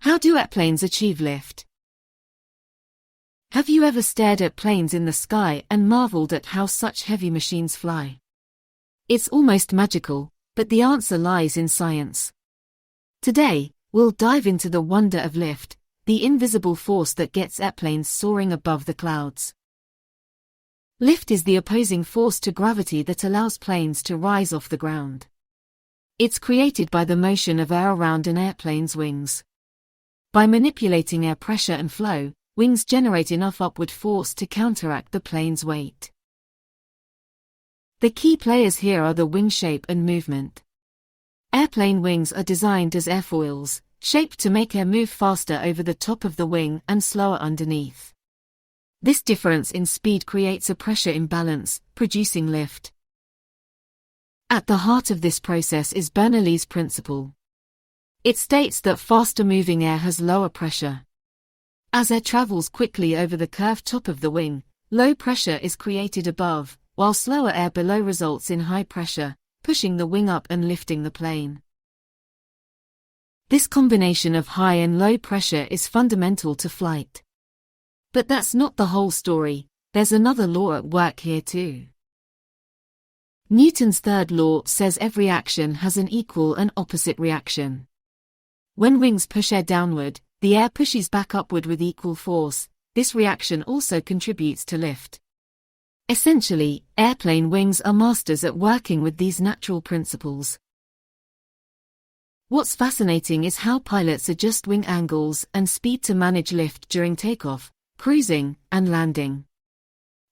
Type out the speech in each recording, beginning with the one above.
How do airplanes achieve lift? Have you ever stared at planes in the sky and marveled at how such heavy machines fly? It's almost magical, but the answer lies in science. Today, we'll dive into the wonder of lift, the invisible force that gets airplanes soaring above the clouds. Lift is the opposing force to gravity that allows planes to rise off the ground. It's created by the motion of air around an airplane's wings. By manipulating air pressure and flow, wings generate enough upward force to counteract the plane's weight. The key players here are the wing shape and movement. Airplane wings are designed as airfoils, shaped to make air move faster over the top of the wing and slower underneath. This difference in speed creates a pressure imbalance, producing lift. At the heart of this process is Bernoulli's principle. It states that faster-moving air has lower pressure. As air travels quickly over the curved top of the wing, low pressure is created above, while slower air below results in high pressure, pushing the wing up and lifting the plane. This combination of high and low pressure is fundamental to flight. But that's not the whole story, there's another law at work here too. Newton's third law says every action has an equal and opposite reaction. When wings push air downward, the air pushes back upward with equal force. This reaction also contributes to lift. Essentially, airplane wings are masters at working with these natural principles. What's fascinating is how pilots adjust wing angles and speed to manage lift during takeoff, cruising, and landing.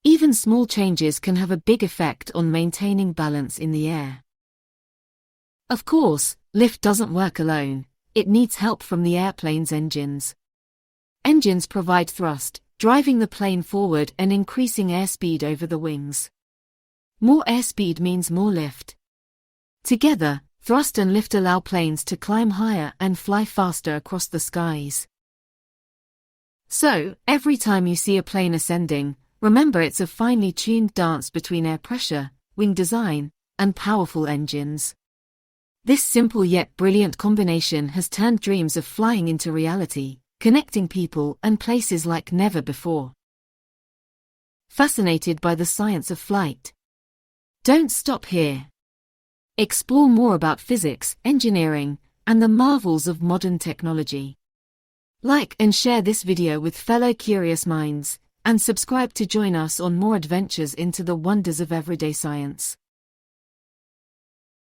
Even small changes can have a big effect on maintaining balance in the air. Of course, lift doesn't work alone. It needs help from the airplane's engines. Engines provide thrust, driving the plane forward and increasing airspeed over the wings. More airspeed means more lift. Together, thrust and lift allow planes to climb higher and fly faster across the skies. So, every time you see a plane ascending, remember it's a finely tuned dance between air pressure, wing design, and powerful engines. This simple yet brilliant combination has turned dreams of flying into reality, connecting people and places like never before. Fascinated by the science of flight? Don't stop here. Explore more about physics, engineering, and the marvels of modern technology. Like and share this video with fellow curious minds, and subscribe to join us on more adventures into the wonders of everyday science.